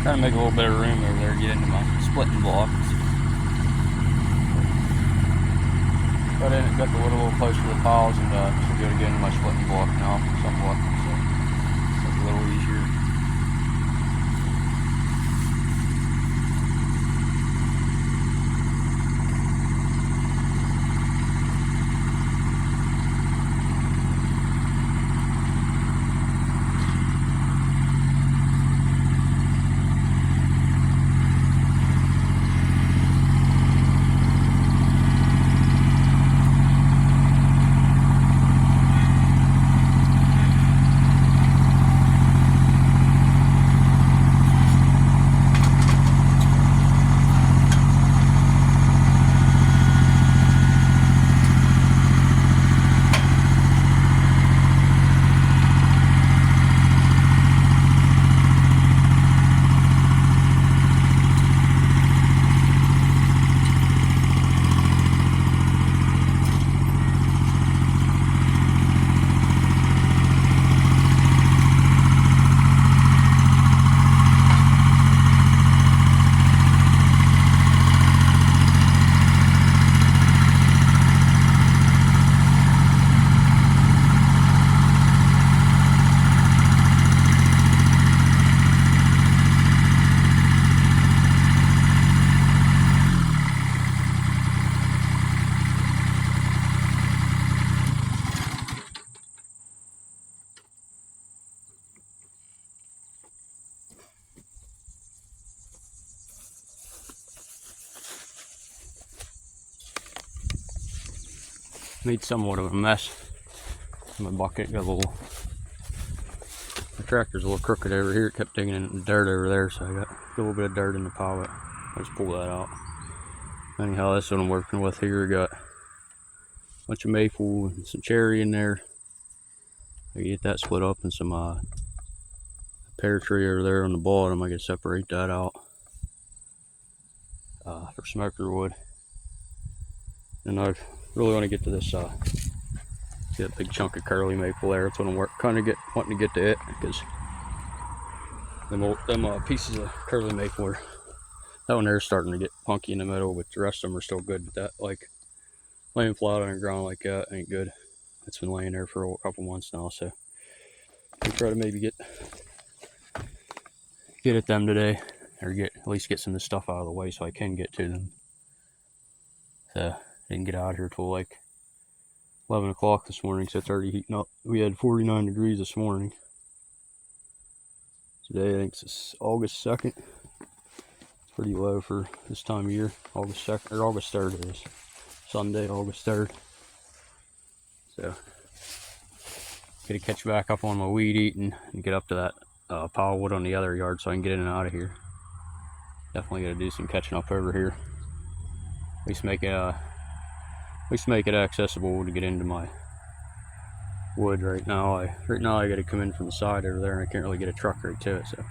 Trying to make a little bit of room over there, get into my splitting blocks. But then it got the wood a little closer to the piles, and should be able to get into my splitting block now somewhat. So it's a little easier. Made somewhat of a mess. My bucket got a little. The tractor's a little crooked over here. It kept digging in the dirt over there, so I got a little bit of dirt in the pile. I just pull that out. Anyhow, that's what I'm working with here. Got a bunch of maple and some cherry in there. I get that split up, and some pear tree over there on the bottom. I can separate that out for smoker wood. And I really want to get to this, get a big chunk of curly maple there. That's what I'm wanting to get to it, because them pieces of curly maple are, that one there's starting to get punky in the middle, but the rest of them are still good. But that, like, laying flat on the ground like that ain't good. It's been laying there for a couple months now, so I'll try to maybe get at them today, or at least get some of this stuff out of the way so I can get to them. So I didn't get out here till like 11 o'clock this morning, so it's already heating up. We had 49 degrees this morning. Today I think it's August 2nd. It's pretty low for this time of year. August 2nd, or August 3rd it is. Sunday, August 3rd. So gotta catch back up on my weed eating and get up to that pile of wood on the other yard so I can get in and out of here. Definitely gotta do some catching up over here. At least make it accessible to get into my wood right now. I gotta come in from the side over there, and I can't really get a truck right to it. So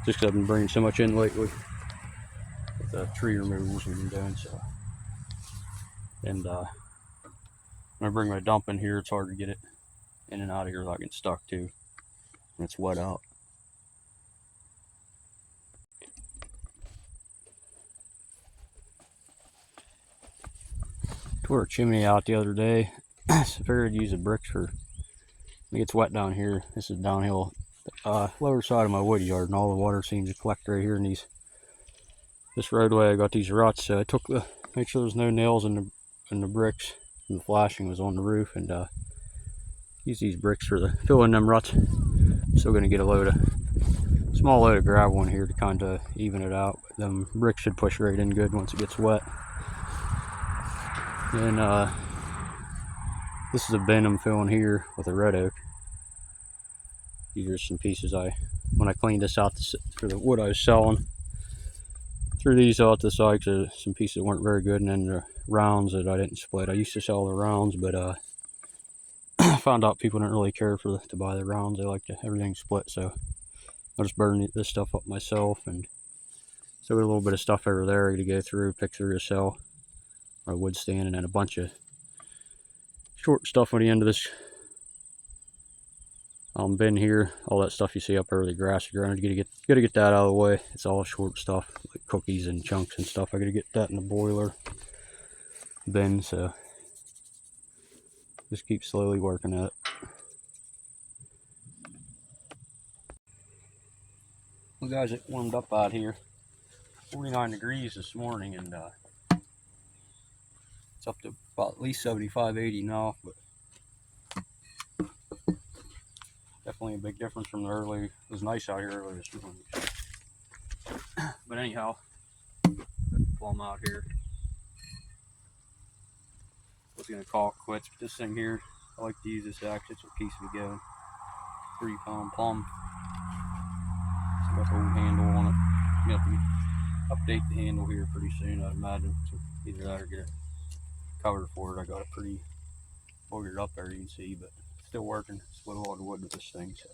just 'cause I've been bringing so much in lately with the tree removals we've been doing. So, and when I bring my dump in here, it's hard to get it in and out of here without getting stuck too when it's wet out. Tore a chimney out the other day. So I figured I'd use the bricks for, it gets wet down here. This is downhill, lower side of my Woodyard, and all the water seems to collect right here in this roadway. I got these ruts, so I took make sure there's no nails in the bricks, and the flashing was on the roof, and use these bricks for filling them ruts. I'm still gonna get a small load of gravel in here to kind of even it out. Them bricks should push right in good once it gets wet. Then this is a bin I'm filling here with a red oak. These are some pieces when I cleaned this out for the wood I was selling, threw these out the side because some pieces weren't very good, and then the rounds that I didn't split. I used to sell the rounds, but I found out people didn't really care to buy the rounds. They like everything split, so I'll just burn this stuff up myself. And so a little bit of stuff over there to go through, pick through to sell. My wood stand, and then a bunch of short stuff on the end of this bin here. All that stuff you see up there, the grass ground, gotta get that out of the way. It's all short stuff, like cookies and chunks and stuff. I gotta get that in the boiler bin, so just keep slowly working at it. Well guys, it warmed up out here. 49 degrees this morning, and it's up to about at least 75, 80 now, but definitely a big difference from the early. It was nice out here earlier this morning. But anyhow, plum out here. I was gonna call it quits, but this thing here, I like to use this axe. It's what keeps me going. 3-pound plum. It's got the old handle on it. You have to update the handle here pretty soon, I'd imagine. So either that or get a cover for it. I got it pretty boogered up there, you can see, but still working. Split a lot of wood with this thing. So.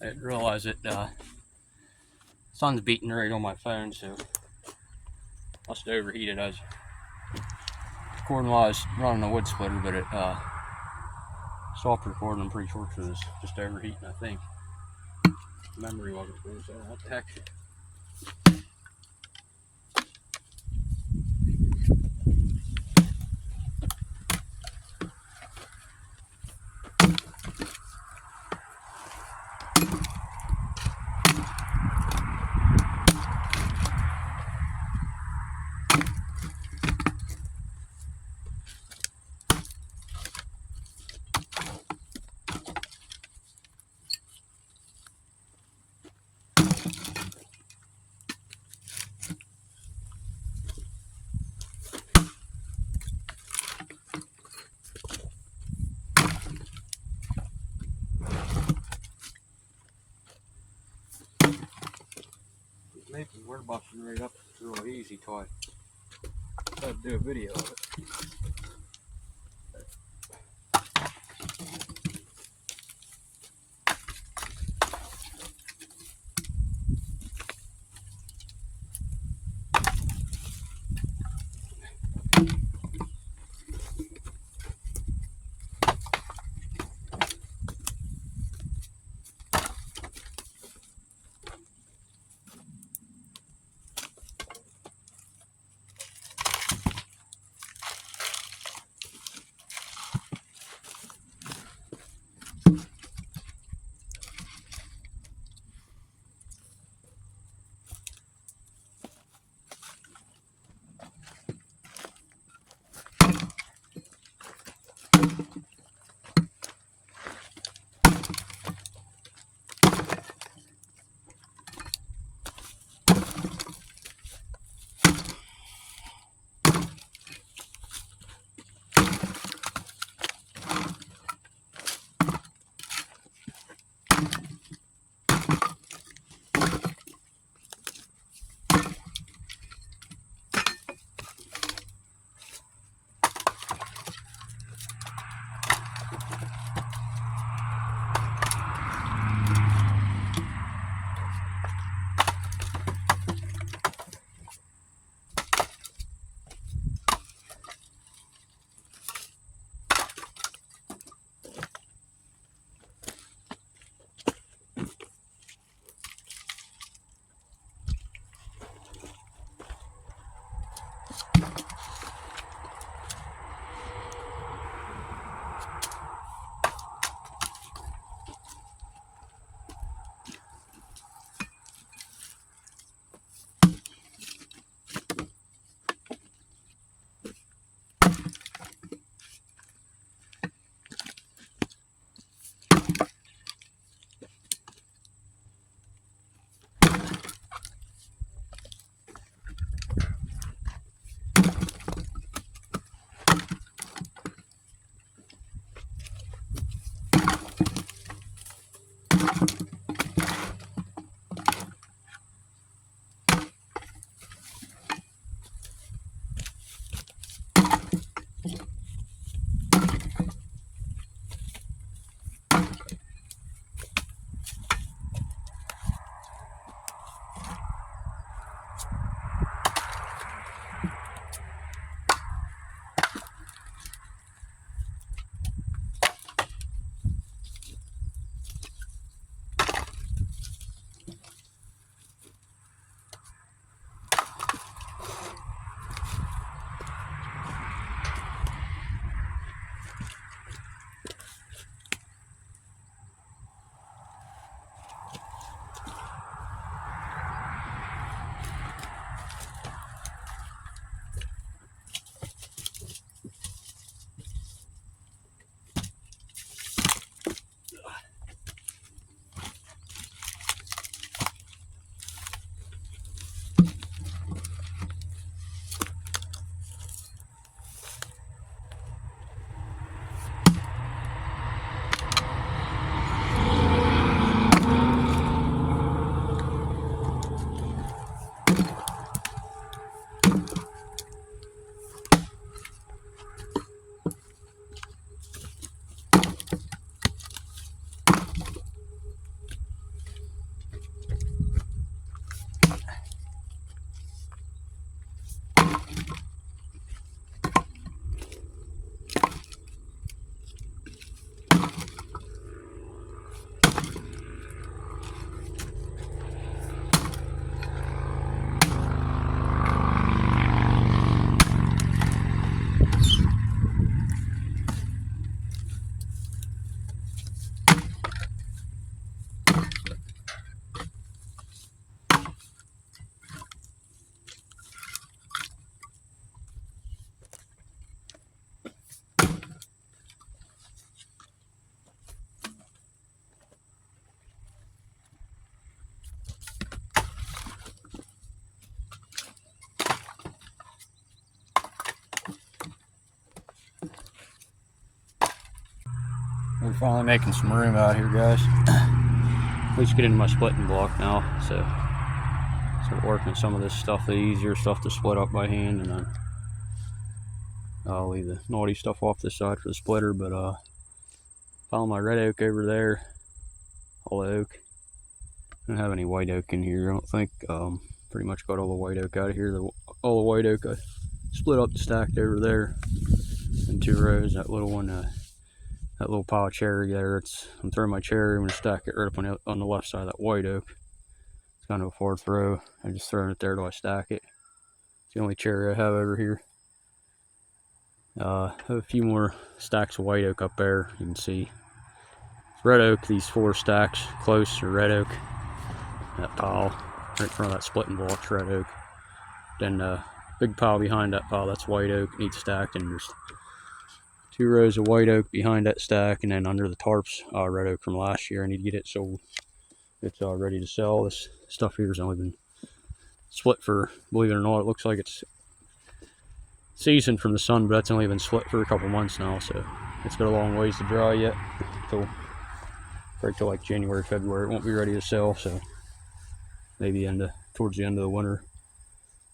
I didn't realize it. Sun's beating right on my phone, so must have overheated. I was recording while I was running the wood splitter, but it stopped recording. I'm pretty sure it was just overheating, I think. Memory wasn't good, so what the heck. Making word busting right up. It's real easy till I had to do a video of it. We're finally making some room out here, guys. At least get into my splitting block now, so start working some of this stuff, the easier stuff to split up by hand, and then I'll leave the naughty stuff off this side for the splitter. But found my red oak over there, all the oak. I don't have any white oak in here, I don't think. Pretty much got all the white oak out of here. All the white oak I split up and stacked over there in 2 rows. That little one, that little pile of cherry there, I'm throwing my cherry. I'm going to stack it right up on the left side of that white oak. It's kind of a far throw. I'm just throwing it there till I stack it. It's the only cherry I have over here. I have a few more stacks of white oak up there. You can see red oak, these 4 stacks close are red oak. That pile right in front of that splitting block's red oak. Then big pile behind that pile, that's white oak, needs stacked, and there's 2 rows of white oak behind that stack, and then under the tarps, red oak from last year. I need to get it sold. It's ready to sell. This stuff here has only been split for, believe it or not, it looks like it's seasoned from the sun, but that's only been split for a couple months now, so it's got a long ways to dry yet. Probably till like January, February, it won't be ready to sell, so maybe towards the end of the winter.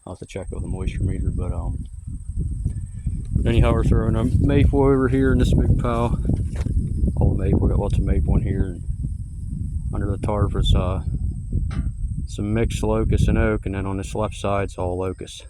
I'll have to check with the moisture meter, but anyhow, we're throwing a maple over here in this big pile. All the maple, we got lots of maple in here, and under the tarp is some mixed locust and oak, and then on this left side it's all locust.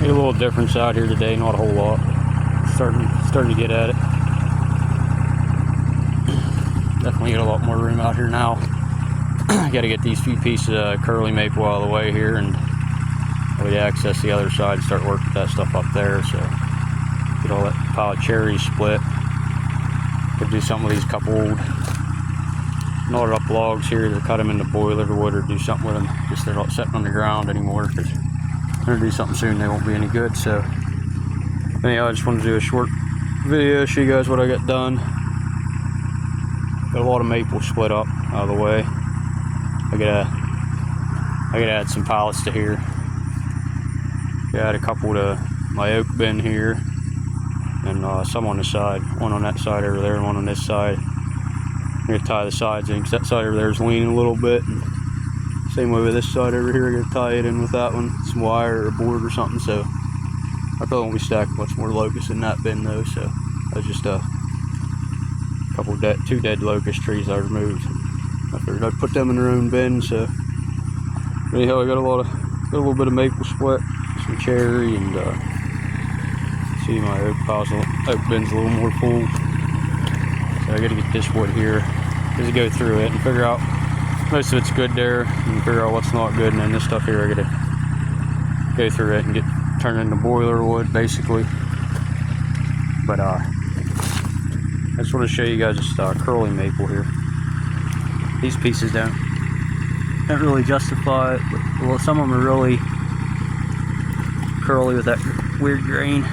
A little difference out here today, not a whole lot. Starting to get at it. Definitely get a lot more room out here now. Got to get these few pieces of curly maple out of the way here, and we access the other side and start working with that stuff up there. So get all that pile of cherries split. Could do something with these couple old knotted up logs here, to cut them into boiler wood or do something with them. Just they're not sitting on the ground anymore, because I'm gonna do something soon, they won't be any good. So anyhow, I just wanted to do a short video, show you guys what I got done. Got a lot of maple split up out of the way. I gotta add some pallets to here. Gotta add a couple to my oak bin here, and some on the side. One on that side over there, and one on this side. I'm gonna tie the sides in, because that side over there is leaning a little bit. And same way with this side over here, I gotta tie it in with that one, some wire or a board or something. So I probably won't be stacking much more locust in that bin though. So that's just a couple two dead locust trees I removed. I figured I'd put them in their own bin. So anyhow, I got a little bit of maple split, some cherry, and see my oak bin's a little more full. So I got to get this wood here, just go through it and figure out. Most of it's good there, and figure out what's not good, and then this stuff here I gotta go through it and turn it into boiler wood basically. But I just want to show you guys this curly maple here. These pieces don't really justify it, but well, some of them are really curly with that weird grain.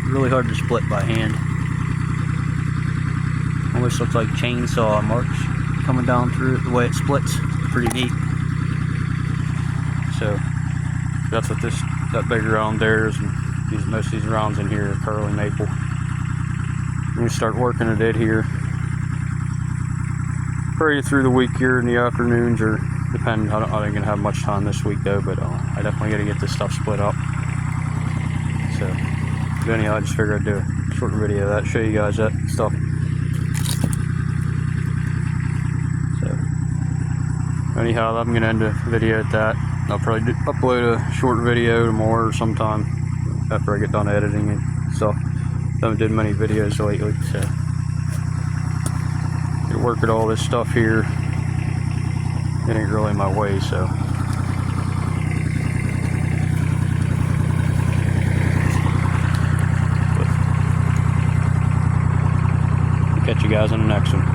Really hard to split by hand. Almost looks like chainsaw marks coming down through it, the way it splits. Pretty neat. So that's what that big round there is, and most of these rounds in here are curly maple. I'm gonna start working at it here probably through the week here in the afternoons, or depending. I ain't gonna have much time this week though, but I definitely gotta get this stuff split up. So anyhow, I just figured I'd do a short video of that, show you guys that stuff. Anyhow, I'm gonna end the video at that. I'll probably upload a short video tomorrow or sometime after I get done editing and stuff. Haven't did many videos lately, so get work at all this stuff here. It ain't really my way, so catch you guys on the next one.